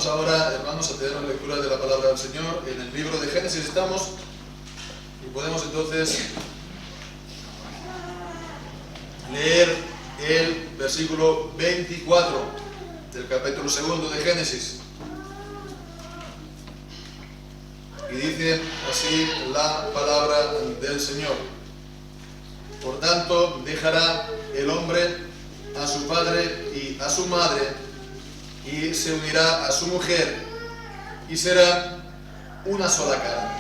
Vamos ahora, hermanos, a tener una lectura de la palabra del Señor. En el libro de Génesis estamos y podemos entonces leer el versículo 24 del capítulo 2 de Génesis. Y dice así la palabra del Señor: por tanto, dejará el hombre a su padre y a su madre, y se unirá a su mujer, y serán una sola carne.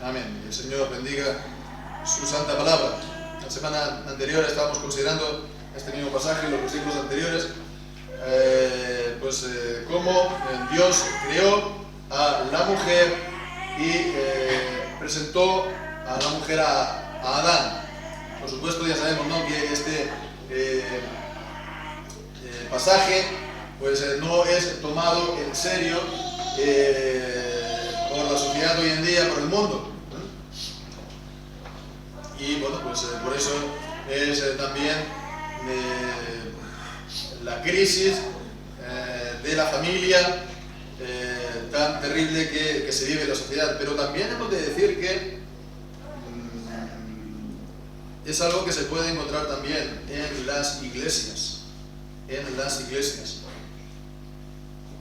Amén. El Señor bendiga su santa palabra. La semana anterior estábamos considerando este mismo pasaje en los versículos anteriores, cómo Dios creó a la mujer y presentó a la mujer a Adán. Por supuesto, ya sabemos, ¿no?, que este pasaje no es tomado en serio por la sociedad hoy en día, por el mundo. Y bueno, por eso es también la crisis de la familia tan terrible que se vive en la sociedad. Pero también hemos de decir que es algo que se puede encontrar también en las iglesias.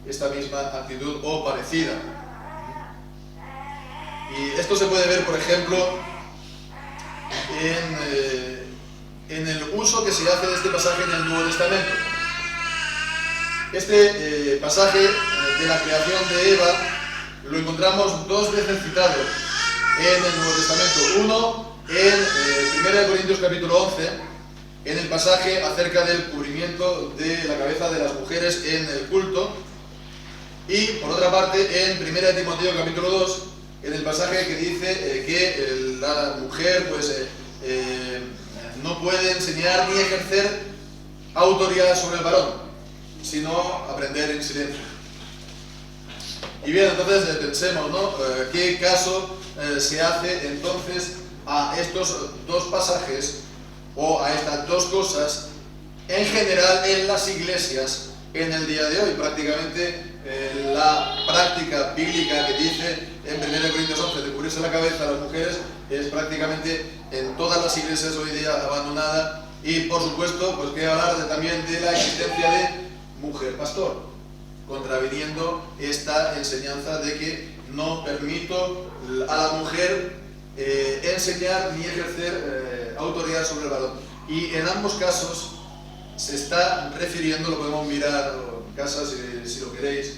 Esta misma actitud o parecida. Y esto se puede ver, por ejemplo, en el uso que se hace de este pasaje en el Nuevo Testamento. Este pasaje de la creación de Eva lo encontramos dos veces citado en el Nuevo Testamento. Uno en 1 Corintios capítulo 11, en el pasaje acerca del cubrimiento de la cabeza de las mujeres en el culto, y por otra parte en 1 Timoteo capítulo 2, en el pasaje que dice que la mujer no puede enseñar ni ejercer autoridad sobre el varón, sino aprender en silencio. Y bien, entonces pensemos, ¿no?, qué caso se hace entonces a estos dos pasajes o a estas dos cosas en general en las iglesias en el día de hoy. Prácticamente la práctica bíblica que dice en 1 Corintios 11 de cubrirse la cabeza a las mujeres es prácticamente en todas las iglesias hoy día abandonada. Y por supuesto, que hablar también de la existencia de mujer pastor, contraviniendo esta enseñanza de que no permito a la mujer enseñar ni ejercer autoridad sobre el varón. Y en ambos casos se está refiriendo, lo podemos mirar en casa si lo queréis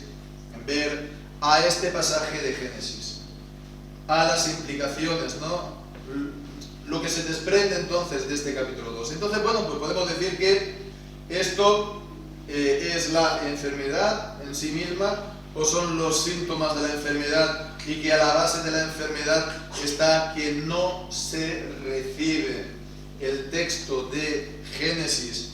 ver, a este pasaje de Génesis, a las implicaciones, ¿no?, lo que se desprende entonces de este capítulo 2. Entonces, bueno, podemos decir que esto es la enfermedad en sí misma, o son los síntomas de la enfermedad, y que a la base de la enfermedad está que no se recibe el texto de Génesis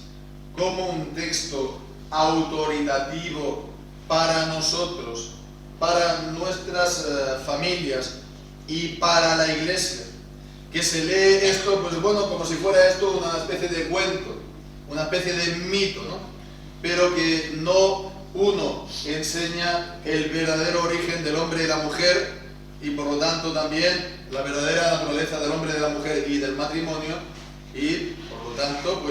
como un texto autoritativo para nosotros, para nuestras familias y para la iglesia. Que se lee esto, como si fuera esto una especie de cuento, una especie de mito, ¿no?, pero que no enseña el verdadero origen del hombre y la mujer, y por lo tanto también la verdadera naturaleza del hombre y de la mujer y del matrimonio, y por lo tanto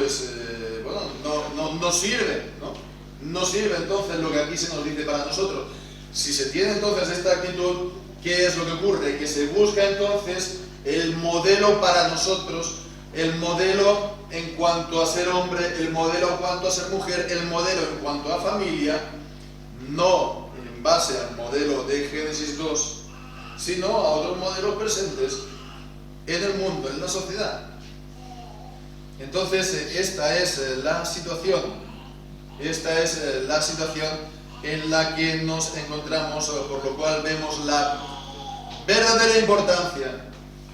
no sirve, no sirve entonces lo que aquí se nos dice para nosotros. Si se tiene entonces esta actitud, ¿qué es lo que ocurre? Que se busca entonces el modelo para nosotros, el modelo en cuanto a ser hombre, el modelo en cuanto a ser mujer, el modelo en cuanto a familia, no en base al modelo de Génesis 2, sino a otros modelos presentes en el mundo, en la sociedad. Entonces, esta es la situación en la que nos encontramos, por lo cual vemos la verdadera importancia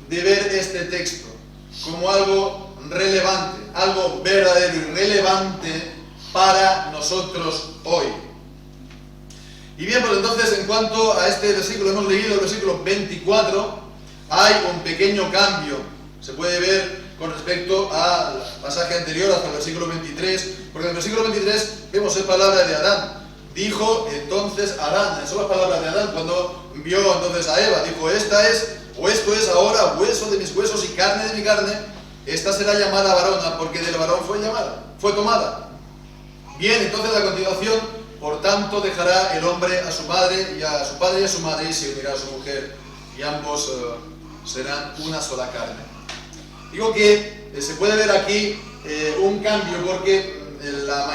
de ver este texto como algo relevante, algo verdadero y relevante para nosotros hoy. Y bien, pues entonces, en cuanto a este versículo, hemos leído el versículo 24, hay un pequeño cambio, se puede ver con respecto al pasaje anterior, hasta el versículo 23, porque en el versículo 23 vemos en palabra de Adán, dijo entonces Adán, son las palabras de Adán cuando vio entonces a Eva, dijo, esta es, o esto es ahora hueso de mis huesos y carne de mi carne, esta será llamada varona, porque del varón fue tomada. Bien, entonces a continuación, por tanto dejará el hombre a su madre y a su padre y a su madre y se unirá a su mujer, y ambos serán una sola carne. Digo que se puede ver aquí un cambio porque la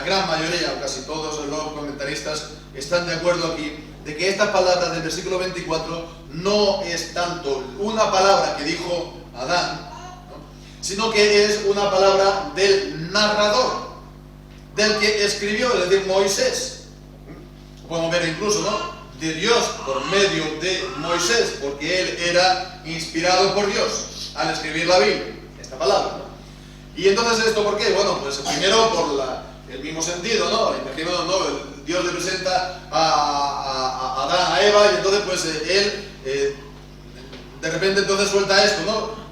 gran mayoría, o casi todos los comentaristas están de acuerdo aquí de que estas palabras del versículo 24 no es tanto una palabra que dijo Adán, ¿no?, sino que es una palabra del narrador, del que escribió, es decir, Moisés. Podemos ver incluso, ¿no?, de Dios por medio de Moisés, porque él era inspirado por Dios al escribir la Biblia, esta palabra, ¿no? Y entonces, ¿esto por qué? Bueno, pues primero por el mismo sentido, ¿no? Imagino, ¿no?, Dios le presenta a Adán, a Eva, y entonces pues él de repente entonces suelta esto, ¿no?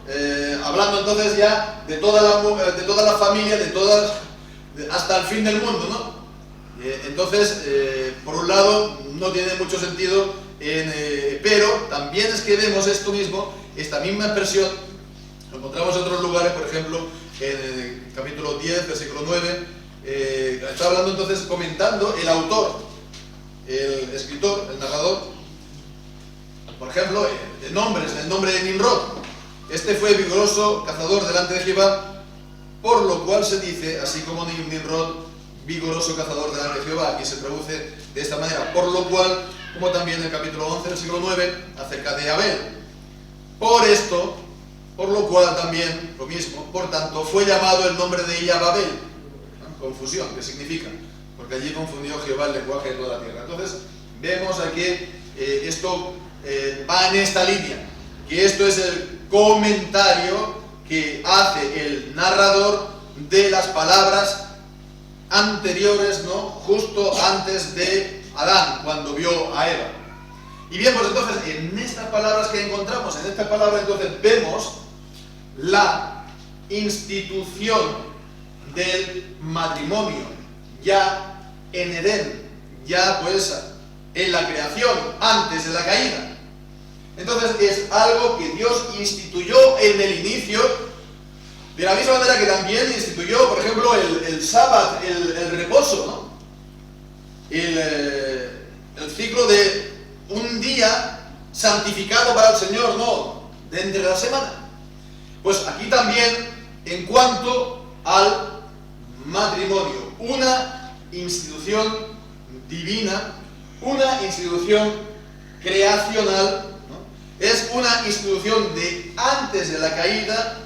Hablando entonces ya de toda la familia, hasta el fin del mundo, ¿no? Entonces, por un lado, no tiene mucho sentido, pero también es que vemos esto mismo, esta misma expresión, lo encontramos en otros lugares, por ejemplo, en el capítulo 10, versículo 9, está hablando entonces, comentando el autor, el escritor, el narrador, por ejemplo, el nombre de Nimrod. Este fue vigoroso cazador delante de Jehová, por lo cual se dice, así como Nimrod, vigoroso cazador delante de Jehová. Aquí se traduce de esta manera, por lo cual, como también en el capítulo 11, versículo 9, acerca de Abel. Por lo cual también, lo mismo, por tanto, fue llamado el nombre de ella Babel. ¿No? Confusión, ¿qué significa? Porque allí confundió Jehová el lenguaje de toda la tierra. Entonces, vemos aquí esto va en esta línea, que esto es el comentario que hace el narrador de las palabras anteriores, ¿no?, justo antes de Adán, cuando vio a Eva. Y bien, pues entonces, en estas palabras que encontramos, en estas palabras entonces vemos la institución del matrimonio, ya en Edén, ya pues en la creación, antes de la caída. Entonces es algo que Dios instituyó en el inicio, de la misma manera que también instituyó, por ejemplo, el sábado, el reposo, ¿no? El ciclo de un día santificado para el Señor, no, de entre la semana. Pues aquí también, en cuanto al matrimonio, una institución divina, una institución creacional, ¿no?, es una institución de antes de la caída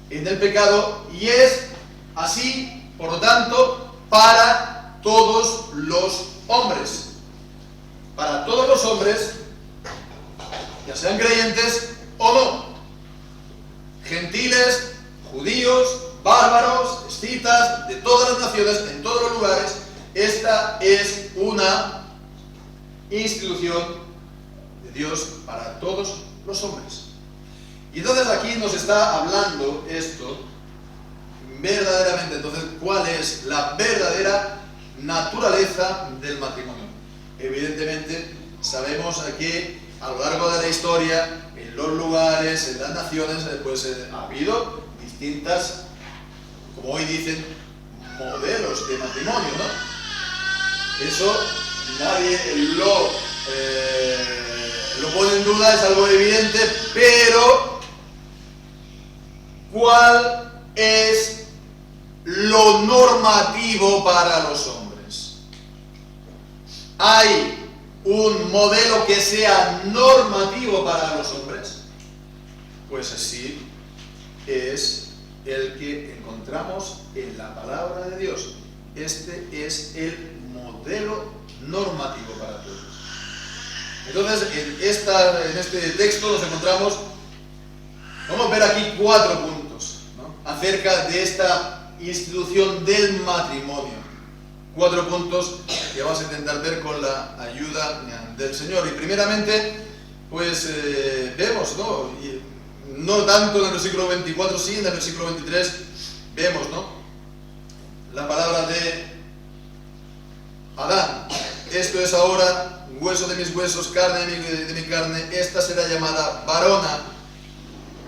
en el pecado y es así, por lo tanto, para todos los hombres. Para todos los hombres, ya sean creyentes o no, gentiles, judíos, bárbaros, escitas, de todas las naciones, en todos los lugares, esta es una institución de Dios para todos los hombres. Y entonces aquí nos está hablando esto verdaderamente, entonces, ¿cuál es la verdadera naturaleza del matrimonio? Evidentemente, sabemos que a lo largo de la historia, en los lugares, en las naciones, pues ha habido distintas, como hoy dicen, modelos de matrimonio, ¿no? Eso nadie lo pone en duda, es algo evidente, pero ¿cuál es lo normativo para los hombres? ¿Hay un modelo que sea normativo para los hombres? Pues así es el que encontramos en la palabra de Dios. Este es el modelo normativo para todos. Entonces, en este texto nos encontramos, vamos a ver aquí 4 puntos, ¿no?, acerca de esta institución del matrimonio. 4 puntos que vamos a intentar ver con la ayuda del Señor. Y primeramente, pues vemos, ¿no?, y no tanto en el versículo 24, sí, en el versículo 23 vemos, ¿no?, la palabra de Adán, esto es ahora hueso de mis huesos, carne de mi carne, esta será llamada varona,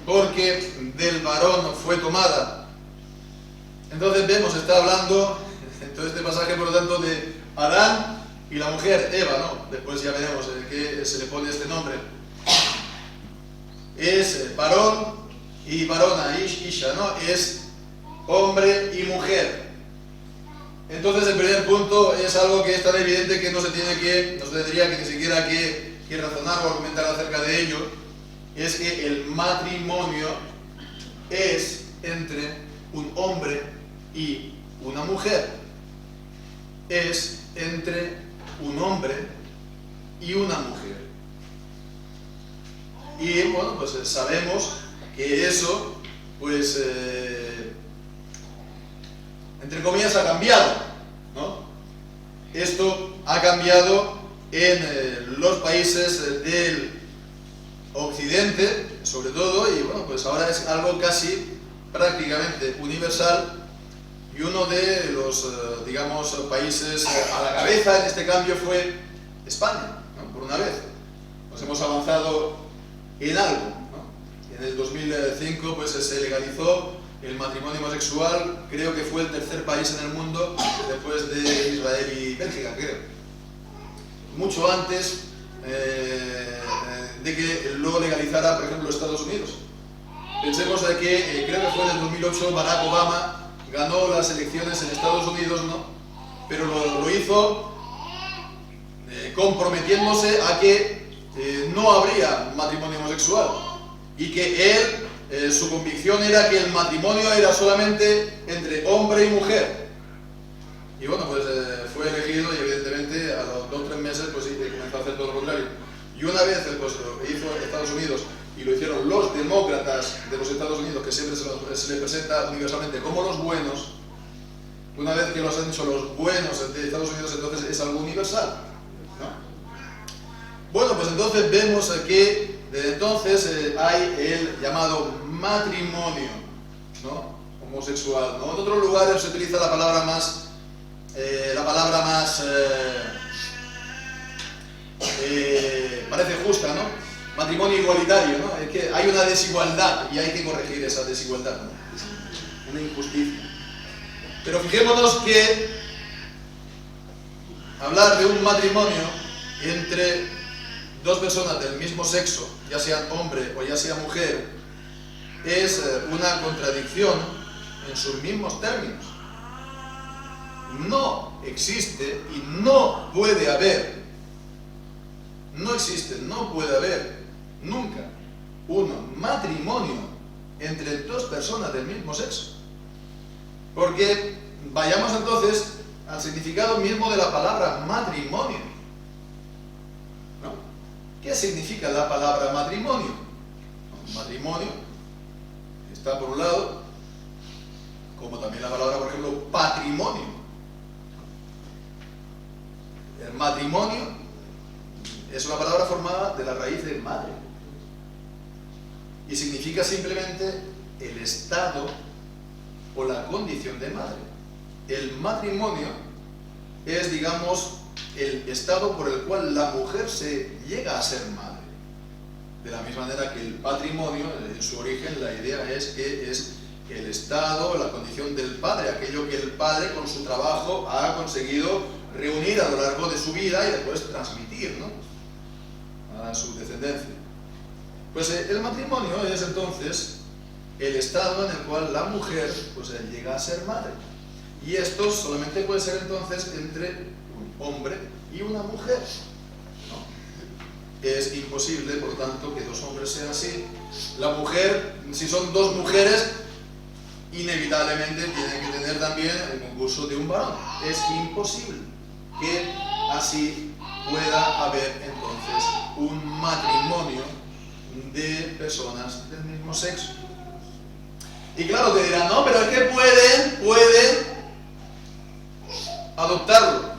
porque del varón fue tomada. Entonces vemos, está hablando en todo este pasaje, por lo tanto, de Adán y la mujer, Eva, ¿no? Después ya veremos que se le pone este nombre. Es varón y varona, Isha, ¿no? Es hombre y mujer. Entonces el primer punto es algo que es tan evidente que no se tendría que ni siquiera que razonar o argumentar acerca de ello. Es que el matrimonio es entre un hombre y una mujer. Es entre un hombre y una mujer. Y bueno, pues sabemos que eso, pues, entre comillas, ha cambiado, ¿no? Esto ha cambiado en los países del occidente, sobre todo, y bueno, pues ahora es algo casi prácticamente universal, y uno de los, digamos, países a la cabeza en este cambio fue España, ¿no? Por una vez. Nos hemos avanzado en algo, ¿no? En el 2005 pues se legalizó el matrimonio homosexual, creo que fue el tercer país en el mundo después de Israel y Bélgica, creo. Mucho antes de que lo legalizara, por ejemplo, Estados Unidos. Pensemos que creo que fue en el 2008 Barack Obama ganó las elecciones en Estados Unidos, ¿no? Pero lo hizo comprometiéndose a que no habría matrimonio homosexual y que él, su convicción era que el matrimonio era solamente entre hombre y mujer. Y bueno, pues fue elegido y evidentemente a los 2 o 3 meses pues comenzó a hacer todo lo contrario. Y una vez pues, lo hizo Estados Unidos y lo hicieron los demócratas de los Estados Unidos, que siempre se les presenta universalmente como los buenos, una vez que los han hecho los buenos de Estados Unidos, entonces es algo universal, ¿no? Bueno, pues entonces vemos que desde entonces hay el llamado matrimonio, ¿no? Homosexual, ¿no? En otros lugares se utiliza la palabra más parece justa, ¿no? Matrimonio igualitario, ¿no? Es que hay una desigualdad y hay que corregir esa desigualdad, ¿no? Una injusticia. Pero fijémonos que hablar de un matrimonio entre dos personas del mismo sexo, ya sean hombre o ya sea mujer, es una contradicción en sus mismos términos. No existe y no puede haber, no existe, no puede haber nunca un matrimonio entre dos personas del mismo sexo. Porque vayamos entonces al significado mismo de la palabra matrimonio, ¿no? ¿Qué significa la palabra matrimonio? Matrimonio está por un lado, como también la palabra, por ejemplo, patrimonio. El matrimonio es una palabra formada de la raíz de madre y significa simplemente el estado o la condición de madre. El matrimonio es, digamos, el estado por el cual la mujer se llega a ser madre. De la misma manera que el patrimonio, en su origen, la idea es que es el estado, la condición del padre, aquello que el padre con su trabajo ha conseguido reunir a lo largo de su vida y después transmitir, ¿no?, a su descendencia. Pues el matrimonio es entonces el estado en el cual la mujer pues llega a ser madre. Y esto solamente puede ser entonces entre un hombre y una mujer, ¿no? Es imposible, por tanto, que dos hombres sean así. La mujer, si son dos mujeres, inevitablemente tiene que tener también el concurso de un varón. Es imposible que así pueda haber entonces un matrimonio de personas del mismo sexo. Y claro, te dirán, no, pero es que pueden adoptarlo.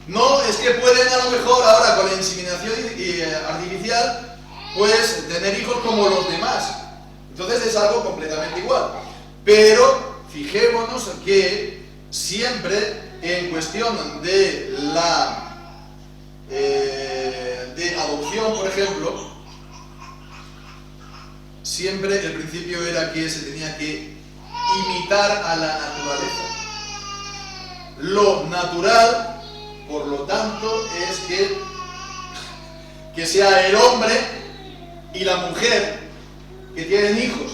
No, es que pueden a lo mejor ahora con la inseminación artificial, pues tener hijos como los demás. Entonces es algo completamente igual. Pero fijémonos que siempre en cuestión de la de adopción, por ejemplo, siempre el principio era que se tenía que imitar a la naturaleza. Lo natural, por lo tanto, es que sea el hombre y la mujer que tienen hijos.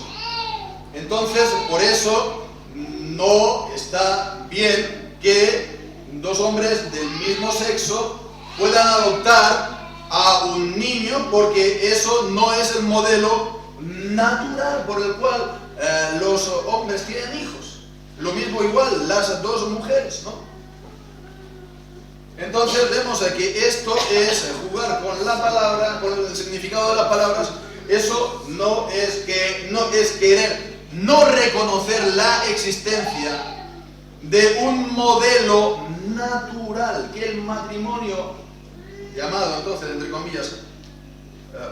Entonces, por eso no está bien que dos hombres del mismo sexo puedan adoptar a un niño, porque eso no es el modelo natural por el cual los hombres tienen hijos. Lo mismo igual las dos mujeres, ¿no? Entonces vemos que esto es jugar con la palabra, con el significado de las palabras. Eso no es querer no reconocer la existencia de un modelo natural, que el matrimonio, llamado entonces entre comillas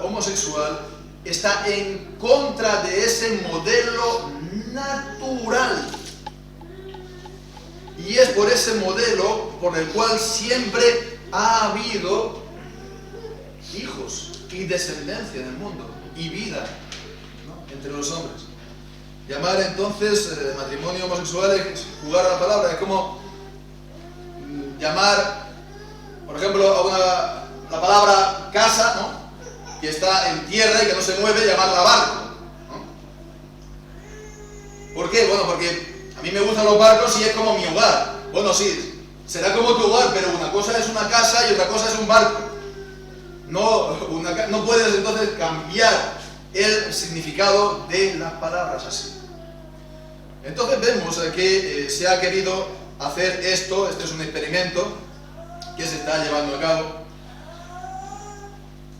homosexual, está en contra de ese modelo natural. Y es por ese modelo por el cual siempre ha habido hijos y descendencia en el mundo y vida, ¿no?, entre los hombres. Llamar entonces matrimonio homosexual es jugar a la palabra. Es como llamar, por ejemplo, a la palabra casa, ¿no?, que está en tierra y que no se mueve, llamarla barco, ¿no? ¿Por qué? Bueno, porque a mí me gustan los barcos y es como mi hogar. Bueno, sí, será como tu hogar, pero una cosa es una casa y otra cosa es un barco. No puedes entonces cambiar el significado de las palabras así. Entonces vemos que se ha querido hacer esto. Este es un experimento que se está llevando a cabo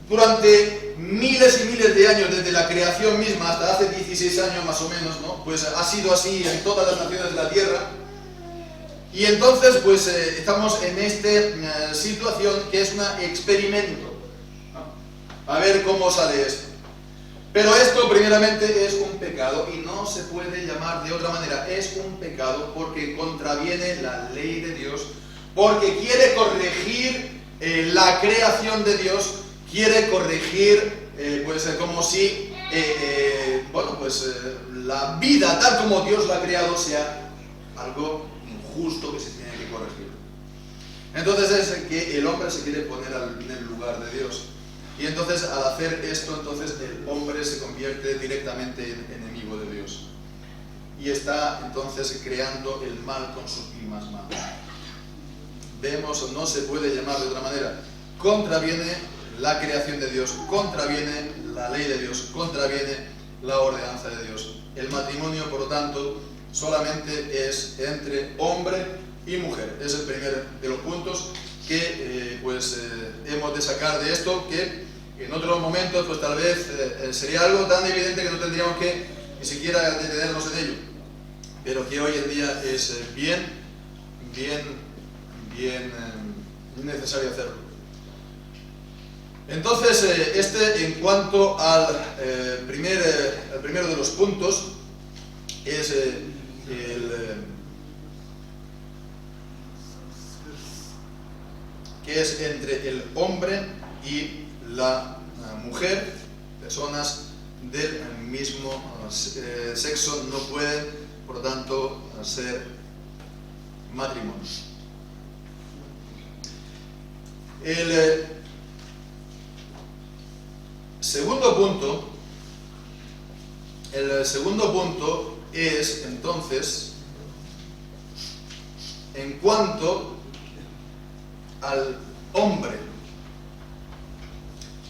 durante miles y miles de años, desde la creación misma hasta hace 16 años más o menos, ¿no? Pues ha sido así en todas las naciones de la tierra. Y entonces pues estamos en esta situación que es un experimento, ¿no?, a ver cómo sale esto. Pero esto primeramente es un pecado y no se puede llamar de otra manera. Es un pecado porque contraviene la ley de Dios, porque quiere corregir la creación de Dios, quiere corregir pues como si la vida tal como Dios la ha creado sea algo injusto que se tiene que corregir. Entonces es que el hombre se quiere poner en el lugar de Dios. Y entonces al hacer esto, entonces el hombre se convierte directamente en enemigo de Dios. Y está entonces creando el mal con sus mismas manos. Vemos, no se puede llamar de otra manera. Contraviene la creación de Dios, contraviene la ley de Dios, contraviene la ordenanza de Dios. El matrimonio, por lo tanto, solamente es entre hombre y mujer. Es el primer de los puntos que hemos de sacar de esto, que en otros momentos pues tal vez sería algo tan evidente que no tendríamos que ni siquiera detenernos en ello, pero que hoy en día es bien necesario hacerlo. Entonces en cuanto al primero de los puntos es que es entre el hombre y la mujer. Personas del mismo sexo no pueden, por lo tanto, ser matrimonios. El segundo punto es entonces en cuanto al hombre,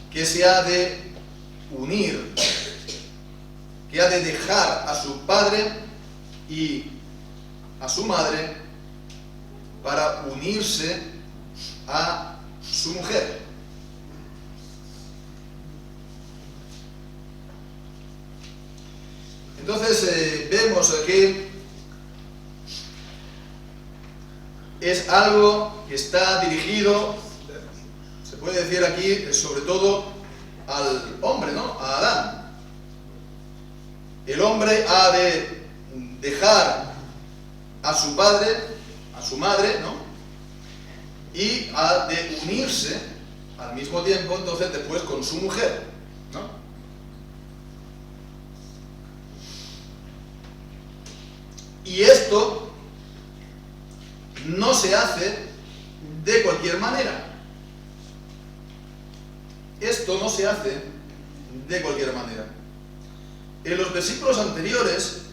que se ha de unir, que ha de dejar a su padre y a su madre para unirse a su mujer. Entonces vemos que es algo que está dirigido, se puede decir aquí, sobre todo al hombre, ¿no?, a Adán. El hombre ha de dejar a su padre, a su madre, ¿no? Y ha de unirse al mismo tiempo, entonces, después con su mujer, ¿no? Y esto no se hace de cualquier manera. Esto no se hace de cualquier manera. En los versículos anteriores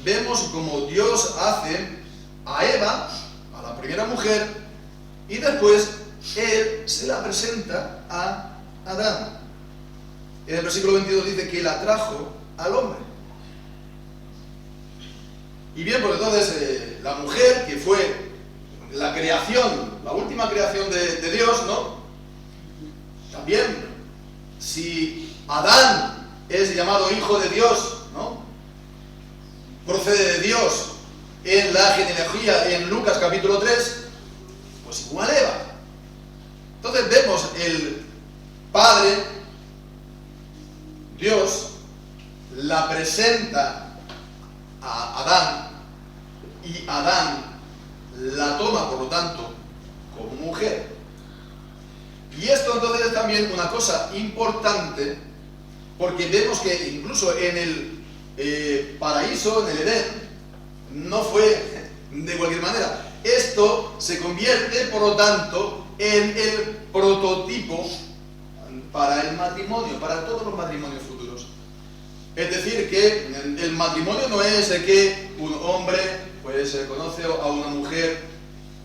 vemos como Dios hace a Eva, a la primera mujer, y después Él se la presenta a Adán. En el versículo 22 dice que la trajo al hombre. Y bien, pues entonces la mujer, que fue la creación, la última creación de Dios, ¿no? También, si Adán es llamado hijo de Dios, ¿no? Procede de Dios en la genealogía en Lucas capítulo 3, pues igual Eva. Entonces vemos el Padre, Dios, la presenta a Adán, y Adán la toma, por lo tanto, como mujer. Y esto entonces es también una cosa importante, porque vemos que incluso en el paraíso, en el Edén, no fue de cualquier manera. Esto se convierte, por lo tanto, en el prototipo para el matrimonio, para todos los matrimonios futuros. Es decir, que el matrimonio no es que un hombre pues conoce a una mujer,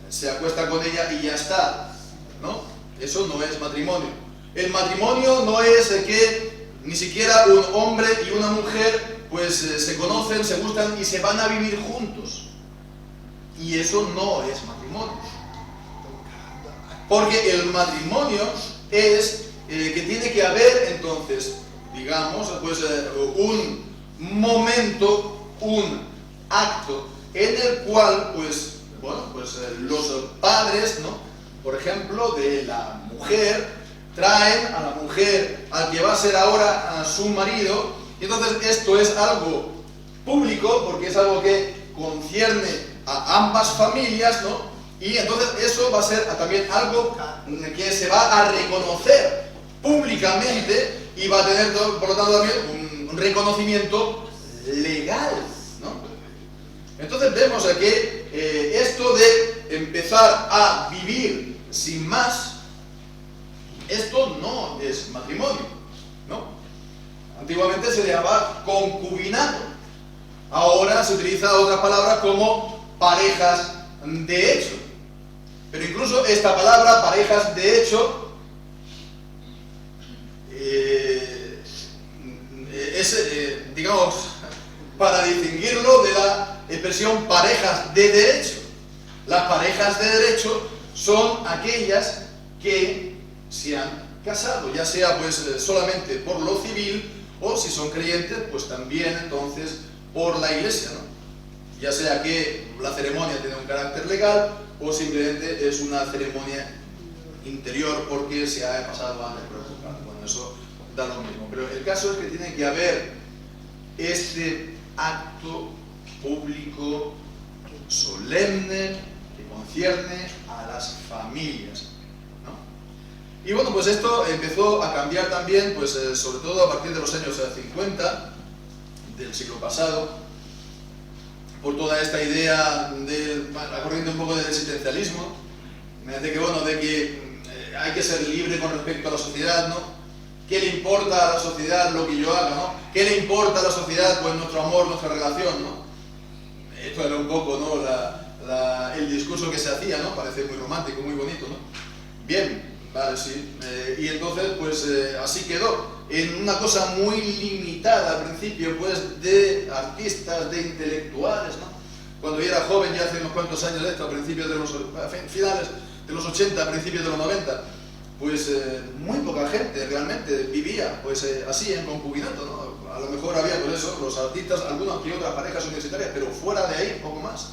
se acuesta con ella y ya está, ¿no? Eso no es matrimonio. El matrimonio no es que ni siquiera un hombre y una mujer pues se conocen, se gustan y se van a vivir juntos. Y eso no es matrimonio. Porque el matrimonio es que tiene que haber entonces, digamos, pues un momento, un acto en el cual, pues, bueno, pues los padres, ¿no? Por ejemplo, de la mujer, traen a la mujer al que va a ser ahora a su marido, y entonces esto es algo público, porque es algo que concierne a ambas familias, ¿no? Y entonces eso va a ser también algo que se va a reconocer públicamente y va a tener, por lo tanto, también un reconocimiento legal, ¿no? Entonces vemos que esto de empezar a vivir sin más, esto no es matrimonio, ¿no? Antiguamente se llamaba concubinato. Ahora se utiliza otra palabra como parejas de hecho. Pero incluso esta palabra, parejas de hecho, es, digamos, para distinguirlo de la expresión parejas de derecho. Las parejas de derecho son aquellas que se han casado, ya sea pues solamente por lo civil, o si son creyentes, pues también entonces por la iglesia, ¿no? Ya sea que la ceremonia tiene un carácter legal o simplemente es una ceremonia interior porque se ha pasado antes por el juzgado. Bueno, eso da lo mismo. Pero el caso es que tiene que haber este acto público, solemne, que concierne a las familias, ¿no? Y bueno, pues esto empezó a cambiar también, pues sobre todo a partir de los años 50 del siglo pasado, por toda esta idea de la corriente un poco del existencialismo, de que bueno, de que hay que ser libre con respecto a la sociedad, ¿no? ¿Qué le importa a la sociedad lo que yo haga, ¿no? ¿Qué le importa a la sociedad pues nuestro amor, nuestra relación, ¿no? Esto era un poco, ¿no? El discurso que se hacía, ¿no? Parece muy romántico, muy bonito, ¿no? Bien, vale, sí. Y entonces, pues así quedó. En una cosa muy limitada al principio, pues, de artistas, de intelectuales, ¿no? Cuando yo era joven, ya hace unos cuantos años de esto, a principios de los, finales de los 80, a principios de los 90, pues muy poca gente realmente vivía, pues, así, en concubinato, ¿no? A lo mejor había, pues eso, los artistas, algunas que otras parejas universitarias, pero fuera de ahí, poco más.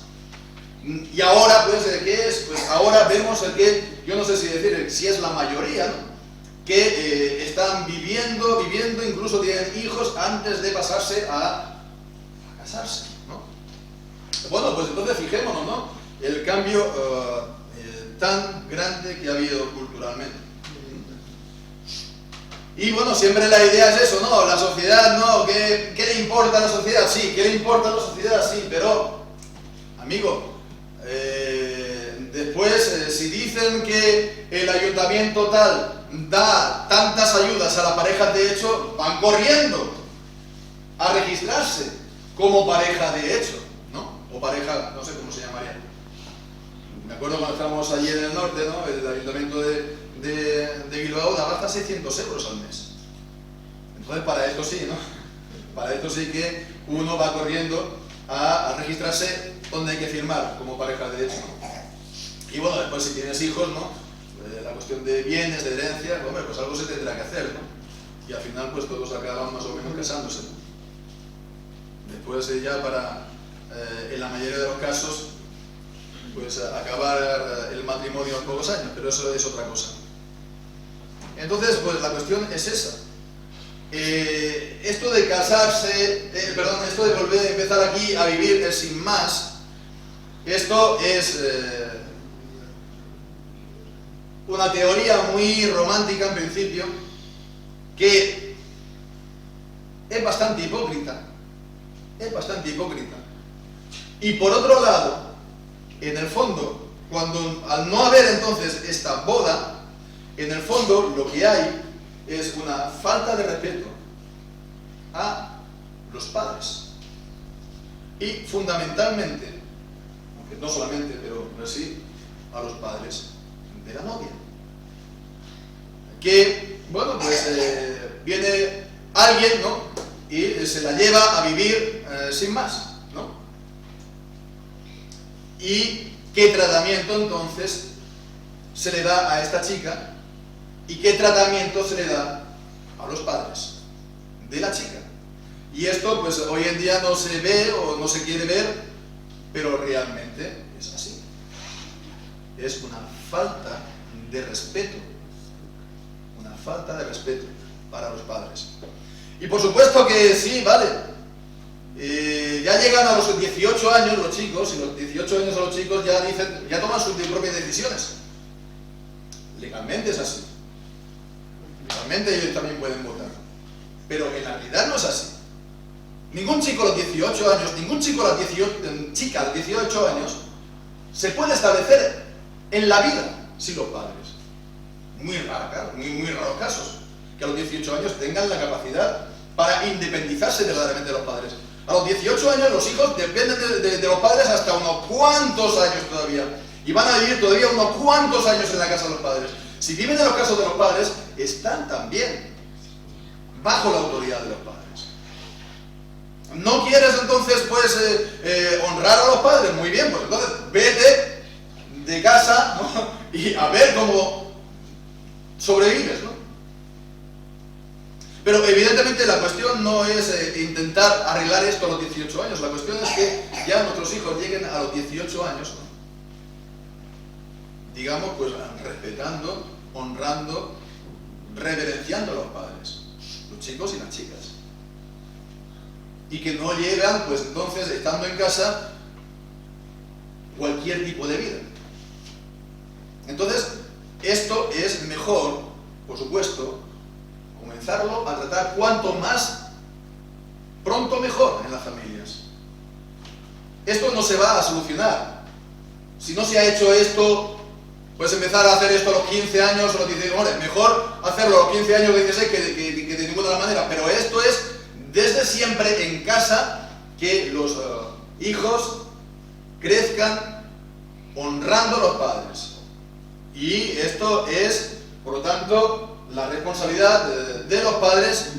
Y ahora, pues, ¿qué es? Pues ahora vemos el que, yo no sé si decir, si es la mayoría, ¿no? Que están viviendo, incluso tienen hijos antes de pasarse a casarse, ¿no? Bueno, pues entonces fijémonos, ¿no? el cambio tan grande que ha habido culturalmente. Y bueno, siempre la idea es eso, ¿no? La sociedad, ¿no? ¿Qué le importa a la sociedad? Sí, ¿qué le importa a la sociedad? Sí, pero, amigo, después, si dicen que el ayuntamiento tal da tantas ayudas a las parejas de hecho, van corriendo a registrarse como pareja de hecho, ¿no? O pareja, no sé cómo se llamaría. Me acuerdo cuando estábamos allí en el norte, ¿no? El ayuntamiento de Bilbao daba hasta 600 euros al mes. Entonces, para esto sí, ¿no? Para esto sí que uno va corriendo a registrarse donde hay que firmar como pareja de hecho. Y bueno, después si tienes hijos, ¿no? La cuestión de bienes, de herencia, hombre, pues algo se tendrá que hacer, ¿no? Y al final pues todos acaban más o menos casándose. Después ya para, en la mayoría de los casos, pues acabar el matrimonio en pocos años, pero eso es otra cosa. Entonces, pues la cuestión es esa. Esto de casarse, esto de volver a empezar aquí a vivir sin más, esto es una teoría muy romántica en principio, que es bastante hipócrita. Es bastante hipócrita. Y por otro lado, en el fondo, al no haber entonces esta boda, en el fondo lo que hay es una falta de respeto a los padres. Y fundamentalmente, aunque no solamente, pero sí, a los padres de la novia. Que, bueno, pues viene alguien, ¿no? Y se la lleva a vivir sin más, ¿no? ¿Y qué tratamiento entonces se le da a esta chica? ¿Y qué tratamiento se le da a los padres de la chica? Y esto pues hoy en día no se ve o no se quiere ver, pero realmente es así. Es una falta de respeto. Una falta de respeto para los padres. Y por supuesto que sí, vale. Ya llegan a los 18 años los chicos, y los 18 años a los chicos ya toman sus propias decisiones. Legalmente es así. Legalmente ellos también pueden votar. Pero en la realidad no es así. Ningún chico a los 18 años, chica a los 18 años se puede establecer en la vida sin los padres. Muy raro, muy raros casos que a los 18 años tengan la capacidad para independizarse verdaderamente de los padres. A los 18 años los hijos dependen de los padres hasta unos cuantos años todavía. Y van a vivir todavía unos cuantos años en la casa de los padres. Si viven en los casos de los padres, están también bajo la autoridad de los padres. ¿No quieres entonces pues honrar a los padres? Muy bien, pues entonces vete de casa, ¿no? Y a ver cómo sobrevives, ¿no? Pero evidentemente la cuestión no es intentar arreglar esto a los 18 años. La cuestión es que ya nuestros hijos lleguen a los 18 años, ¿no? Digamos, pues respetando, honrando, reverenciando a los padres, los chicos y las chicas. Y que no llegan, pues entonces, estando en casa, cualquier tipo de vida. Entonces, esto es mejor, por supuesto, comenzarlo a tratar cuanto más pronto mejor en las familias. Esto no se va a solucionar. Si no se ha hecho esto, pues empezar a hacer esto a los 15 años o a los 16, mejor hacerlo a los 15 años o 16 que de ninguna otra manera. Pero esto es desde siempre en casa, que los hijos crezcan honrando a los padres. Y esto es, por lo tanto, la responsabilidad de los padres,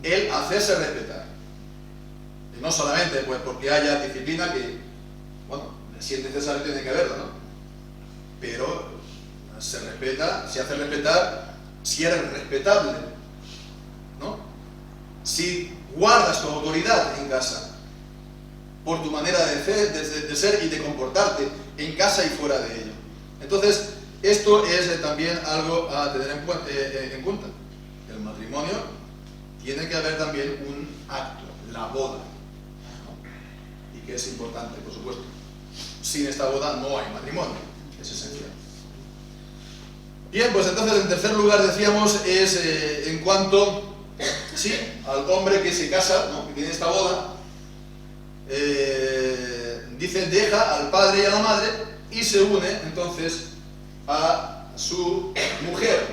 el hacerse respetar. Y no solamente pues porque haya disciplina, que, bueno, si es necesario tiene que haberla, ¿no? Pero se respeta, se hace respetar si eres respetable, ¿no? Si guardas tu autoridad en casa, por tu manera de ser y de comportarte en casa y fuera de ella. Entonces, esto es también algo a tener en cuenta. El matrimonio tiene que haber también un acto, la boda, ¿no? Y que es importante, por supuesto. sin esta boda no hay matrimonio, es esencial. Bien, pues entonces en tercer lugar decíamos es en cuanto, sí, al hombre que se casa, ¿no?, que tiene esta boda, dice deja al padre y a la madre y se une entonces a su mujer.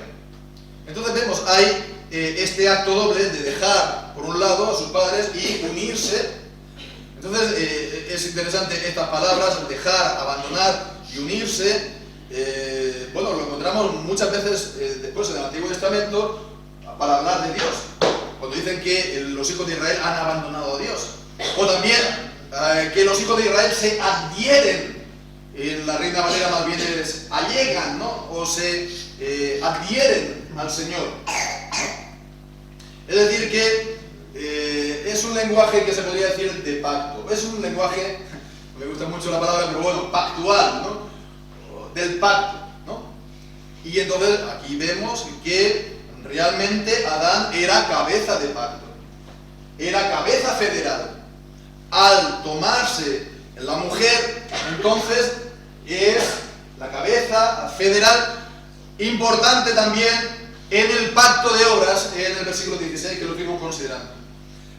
Entonces vemos, hay este acto doble de dejar por un lado a sus padres y unirse. Entonces es interesante estas palabras, dejar, abandonar y unirse. Bueno, lo encontramos muchas veces después en el Antiguo Testamento para hablar de Dios, cuando dicen que los hijos de Israel han abandonado a Dios, o también que los hijos de Israel se adhieren. En la Reina Valera más bien es allegan, ¿no?, o se adhieren al Señor. Es decir que es un lenguaje que se podría decir de pacto. Es un lenguaje, me gusta mucho la palabra, pero bueno, pactual, ¿no?, del pacto, ¿no? Y entonces aquí vemos que realmente Adán era cabeza de pacto, era cabeza federal. Al tomarse la mujer, entonces es la cabeza federal, importante también en el pacto de obras, en el versículo 16, que lo estuvimos considerando.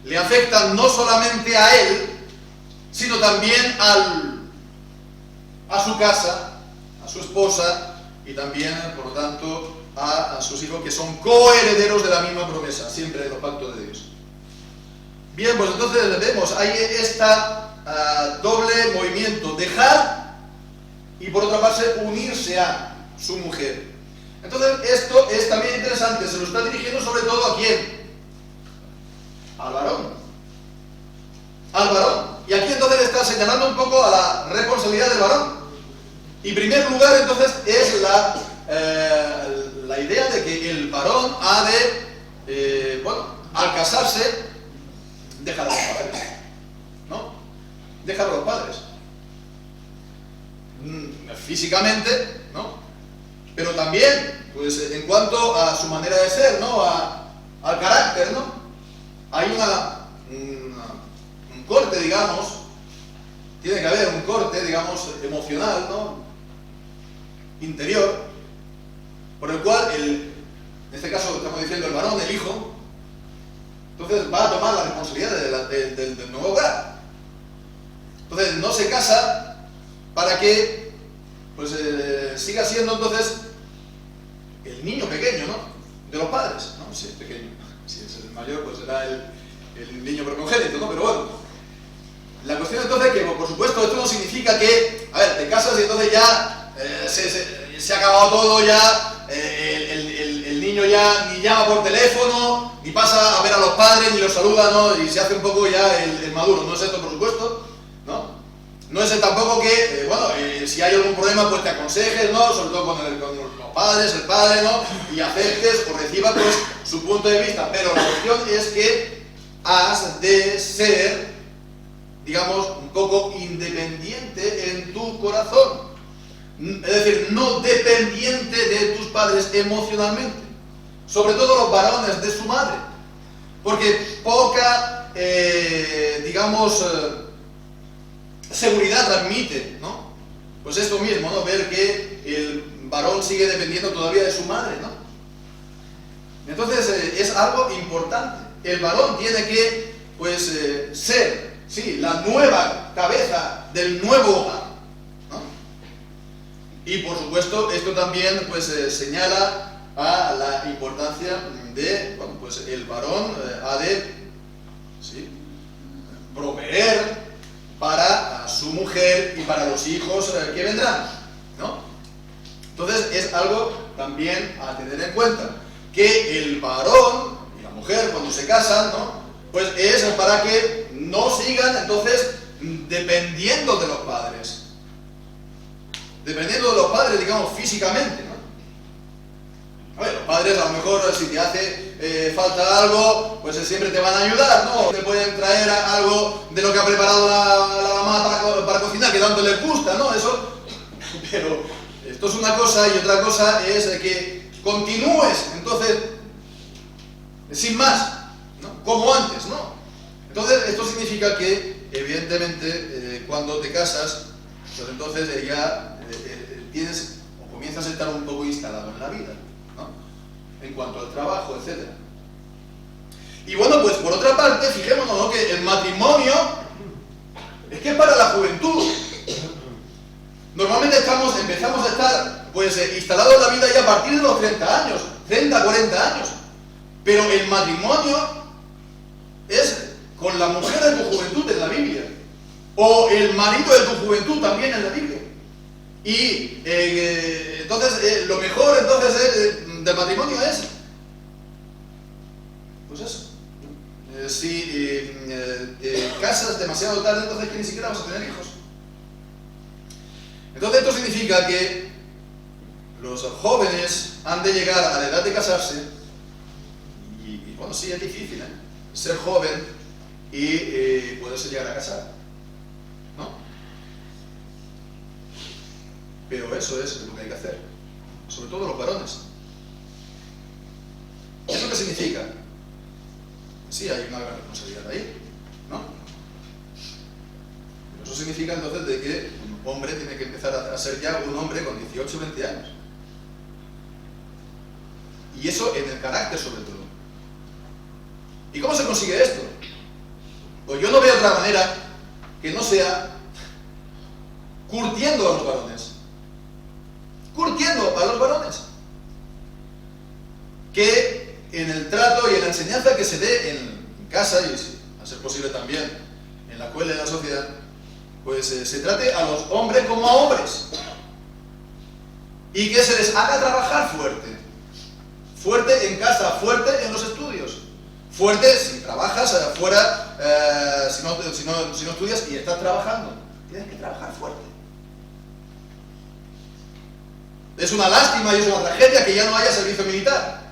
Le afecta no solamente a él, sino también a su casa, a su esposa y también, por lo tanto, a sus hijos, que son coherederos de la misma promesa, siempre en los pactos de Dios. Bien, pues entonces vemos, hay esta doble movimiento, dejar y por otra parte unirse a su mujer. Entonces esto es también interesante, se lo está dirigiendo sobre todo ¿a quién? Al varón. Al varón. Y aquí entonces está señalando un poco a la responsabilidad del varón. Y en primer lugar entonces es la idea de que el varón ha de, bueno, al casarse, dejar a los padres, ¿no? Dejar a los padres. Físicamente, ¿no? Pero también, pues en cuanto a su manera de ser, ¿no? Al carácter, ¿no? Hay un corte, digamos, tiene que haber un corte, digamos, emocional, ¿no?, interior, por el cual, en este caso estamos diciendo el varón, el hijo, entonces va a tomar la responsabilidad del nuevo hogar. Entonces no se casa para que pues siga siendo entonces el niño pequeño, ¿no?, de los padres, ¿no? Si es pequeño, si es el mayor, pues será el niño primogénito, ¿no? Pero bueno, la cuestión entonces es que, por supuesto, esto no significa que, a ver, te casas y entonces ya se ha acabado todo, ya el niño ya ni llama por teléfono, ni pasa a ver a los padres, ni los saluda, ¿no?, y se hace un poco ya el maduro. No es esto, por supuesto, ¿no? No es tampoco que, bueno, si hay algún problema, pues te aconsejes, ¿no?, sobre todo con los padres, el padre, ¿no?, y aceptes o recibas pues su punto de vista. Pero la cuestión es que has de ser, digamos, un poco independiente en tu corazón. Es decir, no dependiente de tus padres emocionalmente. Sobre todo los varones de su madre. Porque poca, digamos, seguridad transmite, ¿no? Pues esto mismo, ¿no? Ver que el varón sigue dependiendo todavía de su madre, ¿no? Entonces es algo importante. El varón tiene que, pues, ser, sí, la nueva cabeza del nuevo hogar, ¿no? Y por supuesto esto también pues señala a la importancia de, bueno, pues el varón ha de, sí, proveer para su mujer y para los hijos que vendrán, ¿no? Entonces es algo también a tener en cuenta, que el varón y la mujer cuando se casan, ¿no?, pues es para que no sigan entonces dependiendo de los padres. Dependiendo de los padres, digamos, físicamente, ¿no? A ver, los padres a lo mejor si te hace falta algo, pues siempre te van a ayudar, ¿no? Te pueden traer algo de lo que ha preparado la mamá para cocinar, que tanto les gusta, ¿no? Eso, pero esto es una cosa y otra cosa es que continúes, entonces, sin más, ¿no?, como antes, ¿no? Entonces, esto significa que, evidentemente, cuando te casas, pues entonces ya tienes o comienzas a estar un poco instalado en la vida, ¿no? En cuanto al trabajo, etc. Y bueno, pues por otra parte, fijémonos, ¿no?, que el matrimonio es que para la juventud. Normalmente empezamos a estar pues instalados en la vida ya a partir de los 30 años, 30, 40 años. Pero el matrimonio es con la mujer de tu juventud en la Biblia. O el marido de tu juventud también en la Biblia. Y entonces lo mejor entonces del matrimonio es pues eso. Si te casas demasiado tarde, entonces que ni siquiera vas a tener hijos. Entonces esto significa que los jóvenes han de llegar a la edad de casarse y bueno, sí es difícil, ser joven y poderse llegar a casar, ¿no? Pero eso es lo que hay que hacer, sobre todo los varones. ¿Eso qué significa? Sí, hay una gran responsabilidad ahí, ¿no? Pero eso significa entonces de que un hombre tiene que empezar a ser ya un hombre con 18 o 20 años. Y eso en el carácter sobre todo. ¿Y cómo se consigue esto? Pues yo no veo otra manera que no sea curtiendo a los varones. Curtiendo a los varones. Que en el trato y en la enseñanza que se dé en casa y a ser posible también en la escuela y en la sociedad, pues se trate a los hombres como a hombres. Y que se les haga trabajar fuerte. Fuerte en casa, fuerte en los estudios. Fuerte si trabajas fuera, si no estudias y estás trabajando. Tienes que trabajar fuerte. Es una lástima y es una tragedia que ya no haya servicio militar.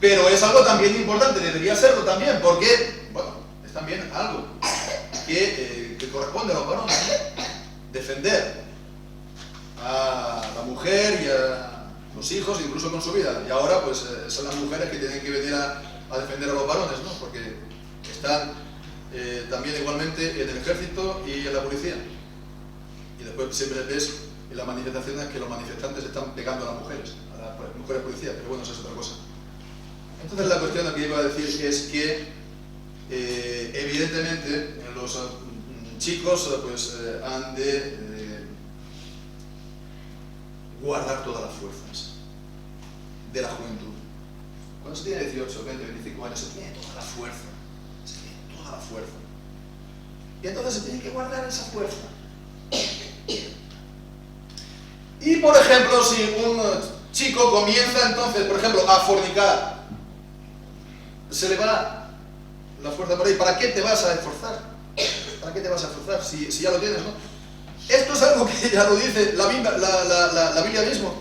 Pero es algo también importante, debería serlo también, porque, bueno, es también algo que corresponde a los varones, ¿no? Defender a la mujer y a los hijos, incluso con su vida. Y ahora, pues, son las mujeres que tienen que venir a defender a los varones, ¿no? Porque están también igualmente en el ejército y en la policía. Y después siempre ves en las manifestaciones que los manifestantes están pegando a las mujeres policías, pero bueno, eso es otra cosa. Entonces la cuestión que iba a decir es que evidentemente los chicos pues han de guardar todas las fuerzas de la juventud. Cuando se tiene 18, 20, 25 años se tiene toda la fuerza, se tiene toda la fuerza. Y entonces se tiene que guardar esa fuerza. Y por ejemplo, si un chico comienza entonces, por ejemplo, a fornicar, se le va la fuerza por ahí. ¿Para qué te vas a esforzar? ¿Para qué te vas a esforzar si ya lo tienes, no? Esto es algo que ya lo dice la Biblia mismo.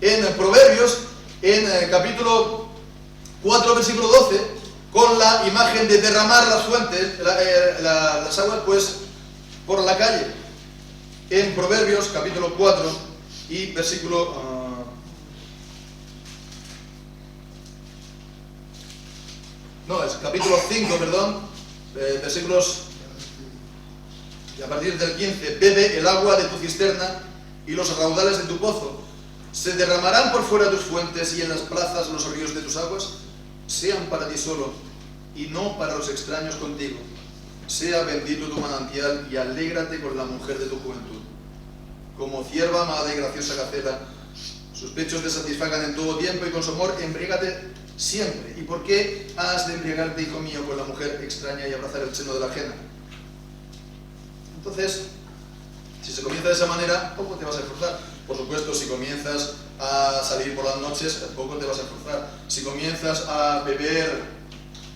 En Proverbios, en capítulo 4, versículo 12, con la imagen de derramar las fuentes, las aguas, pues, por la calle. En Proverbios, capítulo 4 y versículo... No, es capítulo 5, perdón, versículos, y a partir del 15, bebe el agua de tu cisterna y los raudales de tu pozo. Se derramarán por fuera tus fuentes y en las plazas los ríos de tus aguas. Sean para ti solo y no para los extraños contigo. Sea bendito tu manantial y alégrate con la mujer de tu juventud. Como cierva amada y graciosa gacela, sus pechos te satisfagan en todo tiempo y con su amor embriágate siempre. ¿Y por qué has de embriagarte, hijo mío, con la mujer extraña y abrazar el seno de la ajena? Entonces, si se comienza de esa manera, poco te vas a esforzar. Por supuesto, si comienzas a salir por las noches, poco te vas a esforzar. Si comienzas a beber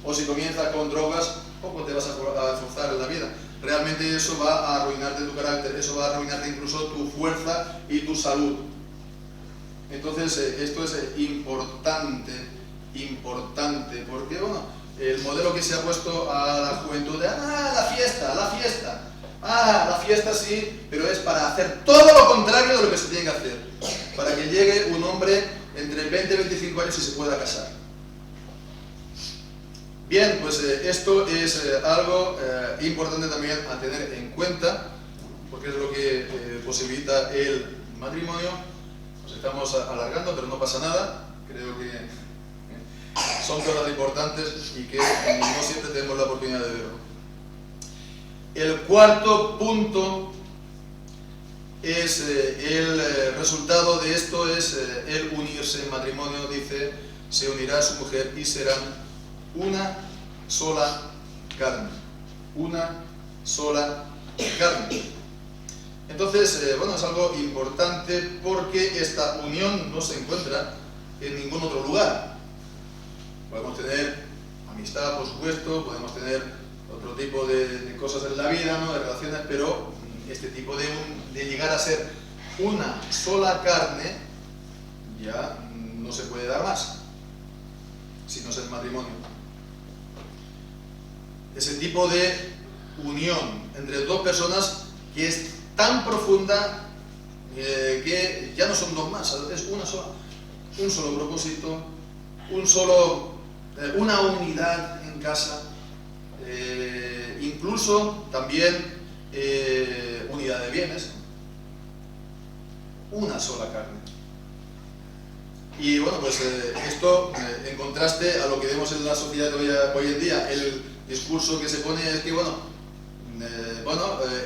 o si comienzas con drogas, poco te vas a esforzar en la vida. Realmente eso va a arruinarte tu carácter, eso va a arruinarte incluso tu fuerza y tu salud. Entonces, esto es importante, porque bueno, el modelo que se ha puesto a la juventud de la fiesta sí, pero es para hacer todo lo contrario de lo que se tiene que hacer, para que llegue un hombre entre 20 y 25 años y se pueda casar. Bien, pues esto es algo importante también a tener en cuenta, porque es lo que posibilita el matrimonio. Nos estamos alargando, pero no pasa nada. Creo que son cosas importantes y que no siempre tenemos la oportunidad de verlo. El cuarto punto es el resultado de esto es el unirse en matrimonio. Dice: se unirá a su mujer y serán una sola carne. Una sola carne. Entonces, bueno, es algo importante porque esta unión no se encuentra en ningún otro lugar. Podemos tener amistad, por supuesto, podemos tener otro tipo de cosas en la vida, ¿no?, de relaciones, pero este tipo de llegar a ser una sola carne ya no se puede dar más, si no es el matrimonio. Ese tipo de unión entre dos personas que es tan profunda que ya no son dos más, es una sola, un solo propósito, una unidad en casa, incluso también unidad de bienes, una sola carne. Y bueno, pues esto en contraste a lo que vemos en la sociedad hoy en día, el discurso que se pone es que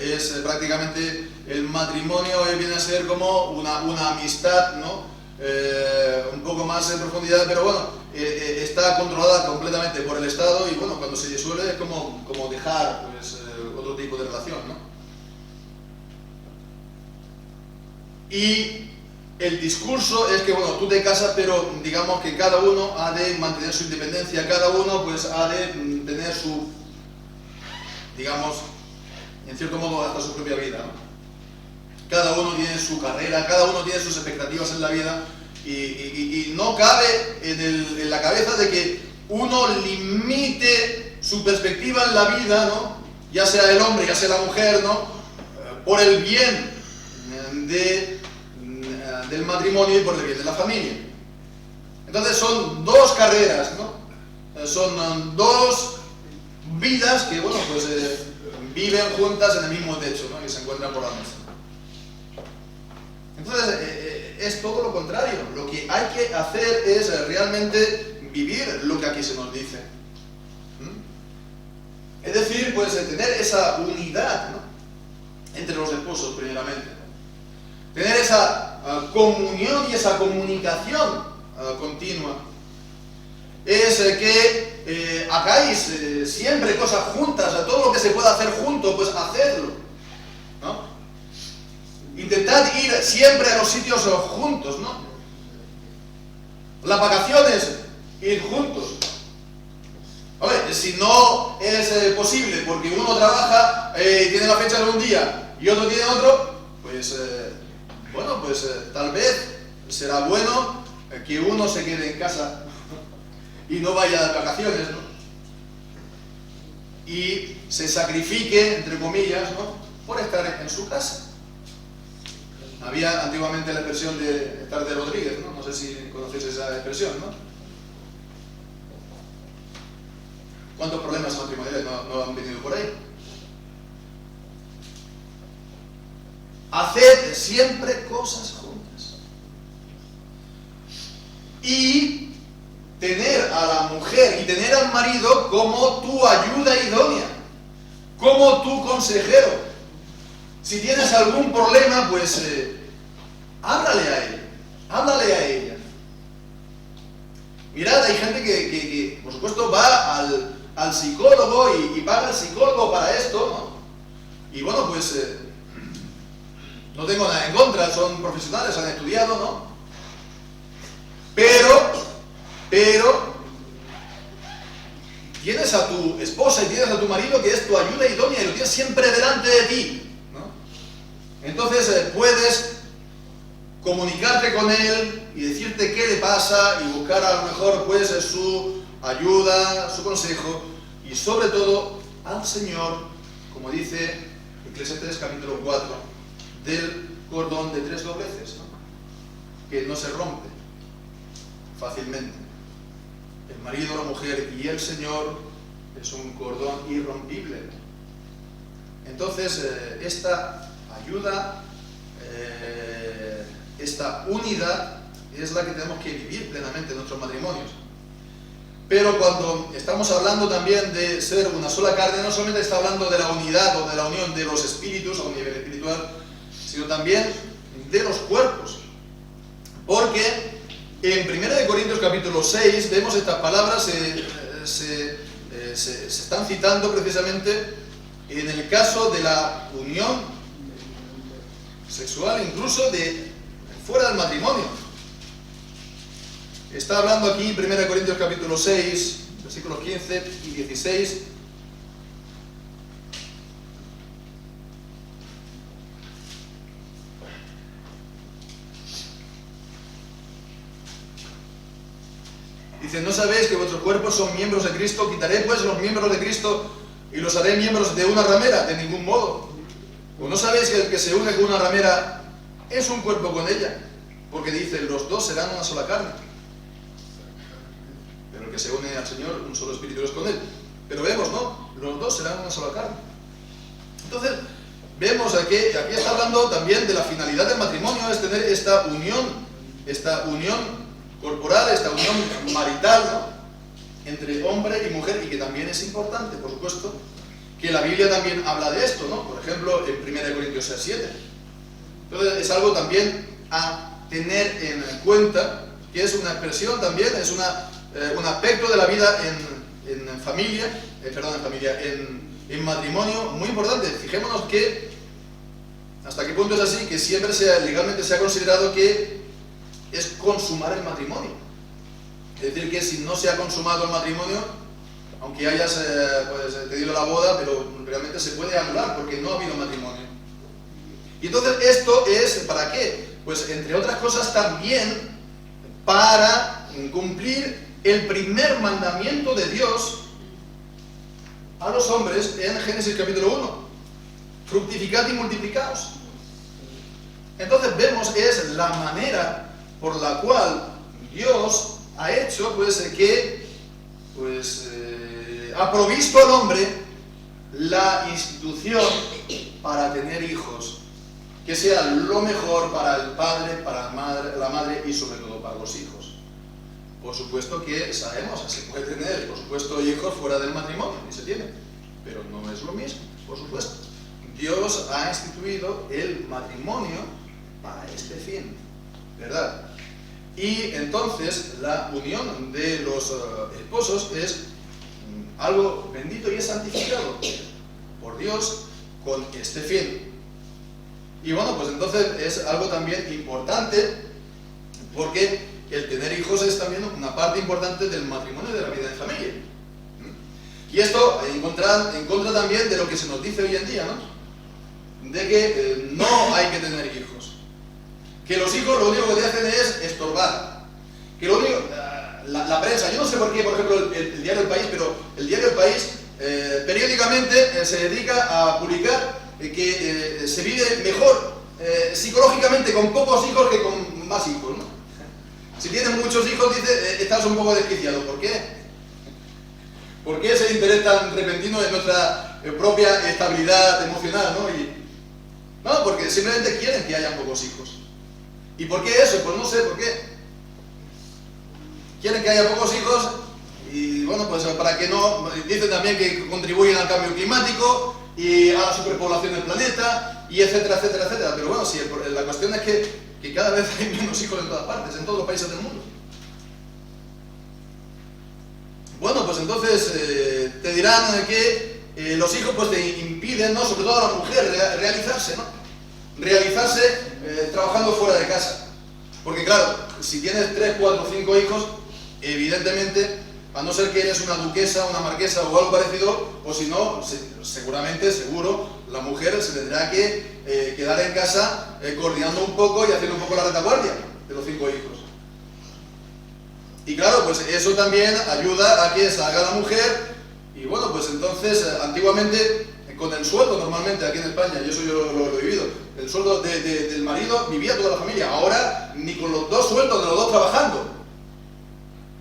es prácticamente el matrimonio viene a ser como una amistad, ¿no? Un poco más en profundidad, pero bueno, está controlada completamente por el Estado y bueno, cuando se disuelve es como dejar pues, otro tipo de relación, ¿no? Y el discurso es que bueno, tú te casas, pero digamos que cada uno ha de mantener su independencia, cada uno pues ha de tener su, digamos, en cierto modo hasta su propia vida, ¿no? Cada uno tiene su carrera, cada uno tiene sus expectativas en la vida y no cabe en la cabeza de que uno limite su perspectiva en la vida, ¿no?, ya sea el hombre, ya sea la mujer, ¿no?, por el bien del matrimonio y por el bien de la familia. Entonces son dos carreras, ¿no? Son dos vidas que, bueno, pues viven juntas en el mismo techo, ¿no?, y se encuentran por la mesa. Entonces, es todo lo contrario. Lo que hay que hacer es realmente vivir lo que aquí se nos dice. Es decir, pues tener esa unidad, ¿no?, entre los esposos primeramente. Tener esa comunión y esa comunicación continua. Es que hagáis siempre cosas juntas, todo lo que se pueda hacer juntos, pues hacedlo, ¿no? Intentad ir siempre a los sitios juntos, ¿no? Las vacaciones, ir juntos. Hombre, si no es posible porque uno trabaja y tiene la fecha de un día y otro tiene otro, pues bueno, pues tal vez será bueno que uno se quede en casa y no vaya de vacaciones, ¿no? Y se sacrifique, entre comillas, ¿no?, por estar en su casa. Había antiguamente la expresión de estar de Rodríguez, ¿no? No sé si conocéis esa expresión, ¿no? ¿Cuántos problemas matrimoniales no han venido por ahí? Haced siempre cosas juntas. Y tener a la mujer y tener al marido como tu ayuda idónea, como tu consejero. Si tienes algún problema, pues háblale a él, háblale a ella. Mirad, hay gente que por supuesto va al psicólogo y paga al psicólogo para esto, ¿no? Y bueno, pues no tengo nada en contra, son profesionales, han estudiado, ¿no? Pero tienes a tu esposa y tienes a tu marido que es tu ayuda idónea y lo tienes siempre delante de ti, ¿no? Entonces puedes comunicarte con él y decirte qué le pasa y buscar a lo mejor pues su ayuda, su consejo y sobre todo al Señor, como dice Eclesiastés capítulo 4, del cordón de 3 dobleces, ¿no?, que no se rompe fácilmente. El marido, la mujer y el Señor es un cordón irrompible. Entonces esta ayuda, esta unidad es la que tenemos que vivir plenamente en nuestros matrimonios. Pero cuando estamos hablando también de ser una sola carne, no solamente está hablando de la unidad o de la unión de los espíritus a un nivel espiritual, sino también de los cuerpos. Porque en 1 Corintios capítulo 6 vemos estas palabras, se están citando precisamente en el caso de la unión sexual, incluso de fuera del matrimonio. Está hablando aquí 1 Corintios capítulo 6, versículos 15 y 16. Dice, ¿no sabéis que vuestros cuerpos son miembros de Cristo? ¿Quitaré pues los miembros de Cristo y los haré miembros de una ramera? De ningún modo. ¿O no sabéis que el que se une con una ramera es un cuerpo con ella? Porque dice, los dos serán una sola carne. Pero el que se une al Señor, un solo espíritu es con él. Pero vemos, ¿no? Los dos serán una sola carne. Entonces, vemos aquí está hablando también de la finalidad del matrimonio, es tener esta unión corporal, esta unión marital, ¿no? Entre hombre y mujer, y que también es importante, por supuesto, que la Biblia también habla de esto, ¿no? Por ejemplo, en 1 Corintios 7. Entonces, es algo también a tener en cuenta, que es una expresión también, es un aspecto de la vida en familia, en matrimonio muy importante. Fijémonos que hasta qué punto es así, que siempre legalmente se ha considerado que es consumar el matrimonio. Es decir, que si no se ha consumado el matrimonio, aunque hayas tenido la boda, pero realmente se puede anular porque no ha habido matrimonio. Y entonces esto es ¿para qué? Pues entre otras cosas también para cumplir el primer mandamiento de Dios a los hombres en Génesis capítulo 1. Fructificad y multiplicaos. Entonces vemos es la manera por la cual Dios ha hecho ha provisto al hombre la institución para tener hijos, que sea lo mejor para el padre, para la madre y sobre todo para los hijos. Por supuesto que sabemos, se puede tener, por supuesto, hijos fuera del matrimonio, y se tiene, pero no es lo mismo, por supuesto. Dios ha instituido el matrimonio para este fin, ¿verdad? Y entonces la unión de los esposos es algo bendito y es santificado por Dios con este fin. Y bueno, pues entonces es algo también importante, porque el tener hijos es también una parte importante del matrimonio y de la vida de familia. Y esto en contra también de lo que se nos dice hoy en día, ¿no? De que no hay que tener hijos. Que los hijos lo único que te hacen es estorbar. Que lo único... La prensa, yo no sé por qué, por ejemplo, el diario El País, pero el diario El País periódicamente se dedica a publicar que se vive mejor psicológicamente con pocos hijos que con más hijos, ¿no? Si tienes muchos hijos, dice, estás un poco desquiciado. ¿Por qué? ¿Por qué ese interés tan repentino en nuestra propia estabilidad emocional, ¿no? No, porque simplemente quieren que haya pocos hijos. ¿Y por qué eso? Pues no sé por qué. Quieren que haya pocos hijos y bueno, pues para que no... Dicen también que contribuyen al cambio climático y a la superpoblación del planeta y etcétera, etcétera, etcétera. Pero bueno, sí, la cuestión es que cada vez hay menos hijos en todas partes, en todos los países del mundo. Bueno, pues entonces te dirán que los hijos pues te impiden, ¿no? Sobre todo a la mujer, realizarse, ¿no? Realizarse trabajando fuera de casa. Porque claro, si tienes 3, 4, 5 hijos, evidentemente, a no ser que eres una duquesa, una marquesa o algo parecido, o si no, seguro, la mujer se tendrá que quedar en casa coordinando un poco y haciendo un poco la retaguardia de los 5 hijos. Y claro, pues eso también ayuda a que salga la mujer. Y bueno, pues entonces, antiguamente, con el sueldo normalmente aquí en España, y eso yo lo he vivido, el sueldo del marido vivía toda la familia. Ahora ni con los dos sueldos de los dos trabajando.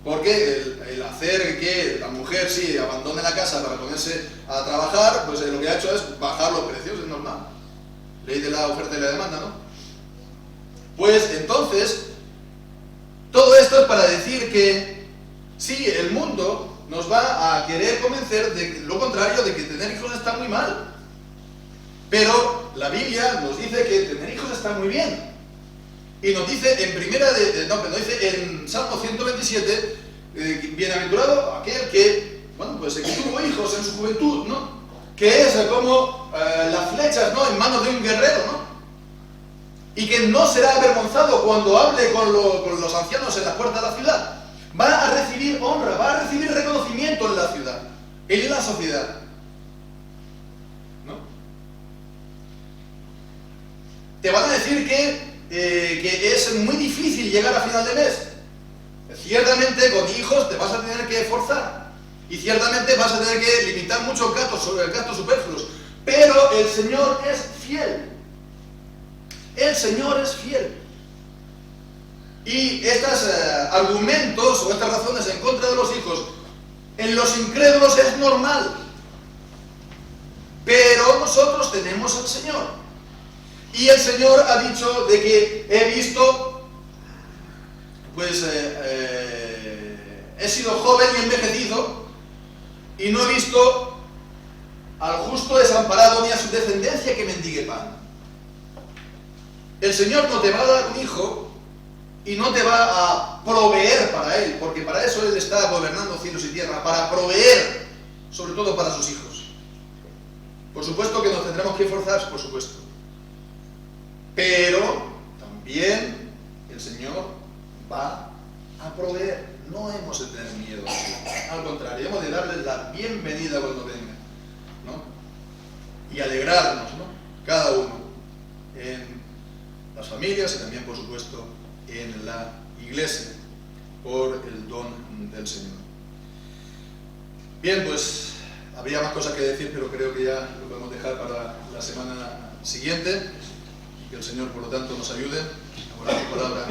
Porque el hacer que la mujer sí abandone la casa para ponerse a trabajar, pues lo que ha hecho es bajar los precios, es normal. ley de la oferta y la demanda, ¿no? Pues entonces, todo esto es para decir que sí, el mundo nos va a querer convencer de lo contrario, de que tener hijos está muy mal. Pero la Biblia nos dice que tener hijos está muy bien. Y nos dice en Salmo 127, bienaventurado aquel que, bueno, pues que tuvo hijos en su juventud, ¿no? Que es como las flechas, ¿no?, en manos de un guerrero, ¿no? Y que no será avergonzado cuando hable con los ancianos en la puerta de la ciudad. Va a recibir honra, va a recibir reconocimiento en la ciudad, en la sociedad, ¿no? Te van a decir que es muy difícil llegar a final de mes. Ciertamente con hijos te vas a tener que esforzar y ciertamente vas a tener que limitar muchos gastos superfluos, pero el Señor es fiel. El Señor es fiel. Y estos argumentos o estas razones en contra de los hijos en los incrédulos es normal, pero nosotros tenemos al Señor. Y el Señor ha dicho de que he visto, pues he sido joven y envejecido y no he visto al justo desamparado ni a su descendencia que mendigue pan. El Señor no te va a dar un hijo y no te va a proveer para Él, porque para eso Él está gobernando cielos y tierra, para proveer, sobre todo para sus hijos. Por supuesto que nos tendremos que esforzar, por supuesto. Pero también el Señor va a proveer. No hemos de tener miedo. Al contrario, hemos de darles la bienvenida cuando vengan, ¿no? Y alegrarnos, ¿no?, cada uno en las familias y también, por supuesto, en la iglesia, por el don del Señor. Bien, pues habría más cosas que decir, pero creo que ya lo podemos dejar para la semana siguiente. Que el Señor, por lo tanto, nos ayude a orar su palabra.